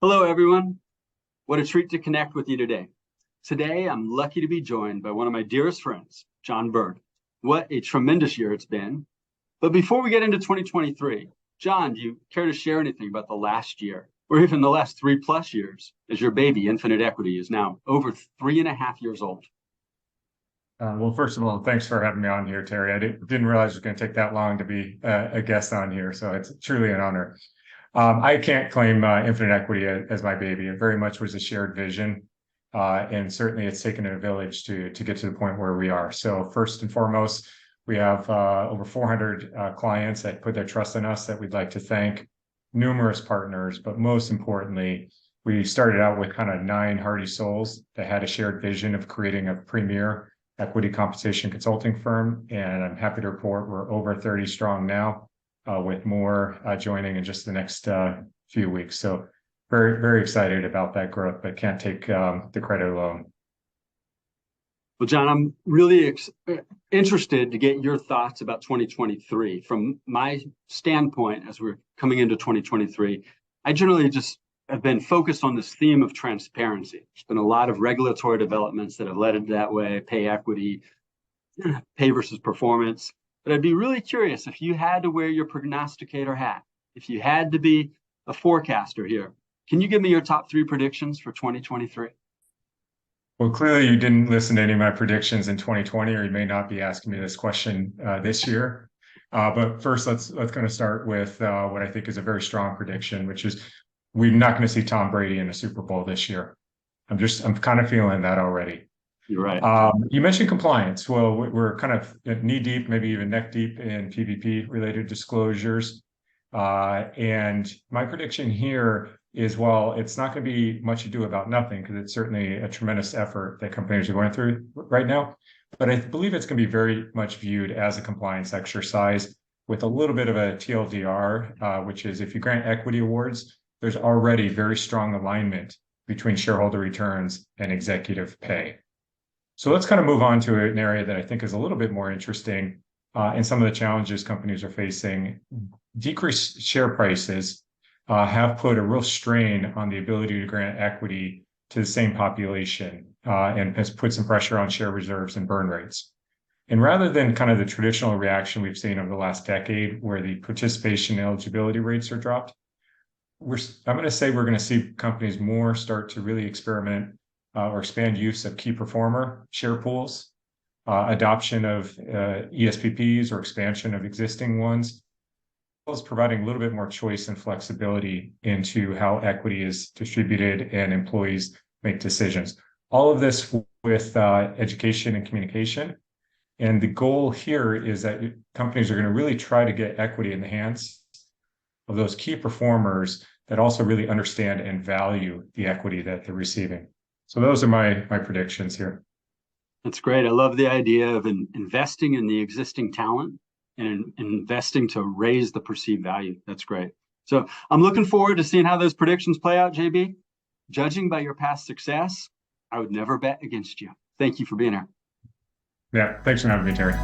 Hello, everyone. What a treat to connect with you today. Today, I'm lucky to be joined by one of my dearest friends, Jon Burg. What a tremendous year it's been. But before we get into 2023, Jon, do you care to share anything about the last year or even the last 3+ years as your baby, Infinite Equity, is now over 3.5 years old? Well, first of all, thanks for having me on here, Terry. I didn't realize it was going to take that long to be a guest on here, so it's truly an honor. I can't claim Infinite Equity as my baby. It very much was a shared vision, and certainly it's taken a village to get to the point where we are. So first and foremost, we have over 400 clients that put their trust in us that we'd like to thank, numerous partners, but most importantly, we started out with kind of 9 hardy souls that had a shared vision of creating a premier equity compensation consulting firm. And I'm happy to report we're over 30 strong now, with more joining in just the next few weeks. So very, very excited about that growth, but can't take the credit alone. Well, Jon, I'm really interested to get your thoughts about 2023. From my standpoint, as we're coming into 2023, I generally just have been focused on this theme of transparency. There's been a lot of regulatory developments that have led it that way, pay equity, pay versus performance. But I'd be really curious if you had to wear your prognosticator hat, if you had to be a forecaster here, can you give me your top 3 predictions for 2023? Well, clearly you didn't listen to any of my predictions in 2020, or you may not be asking me this question this year. But first, let's kind of start with what I think is a very strong prediction, which is we're not going to see Tom Brady in a Super Bowl this year. I'm kind of feeling that already. You're right. You mentioned compliance. Well, we're kind of knee deep, maybe even neck deep in PVP related disclosures. And my prediction here is, well, it's not going to be much ado about nothing, because it's certainly a tremendous effort that companies are going through right now. But I believe it's going to be very much viewed as a compliance exercise with a little bit of a TLDR, which is if you grant equity awards, there's already very strong alignment between shareholder returns and executive pay. So let's kind of move on to an area that I think is a little bit more interesting, and some of the challenges companies are facing. Decreased share prices have put a real strain on the ability to grant equity to the same population, and has put some pressure on share reserves and burn rates. And rather than kind of the traditional reaction we've seen over the last decade, where the participation eligibility rates are dropped, I'm going to say we're going to see companies more start to really experiment or expand use of key performer share pools, adoption of ESPPs or expansion of existing ones, as providing a little bit more choice and flexibility into how equity is distributed and employees make decisions. All of this with education and communication. And the goal here is that companies are going to really try to get equity in the hands of those key performers that also really understand and value the equity that they're receiving. So those are my predictions here. That's great. I love the idea of investing in the existing talent and investing to raise the perceived value. That's great. So I'm looking forward to seeing how those predictions play out, JB. Judging by your past success, I would never bet against you. Thank you for being here. Yeah, thanks for having me, Terry.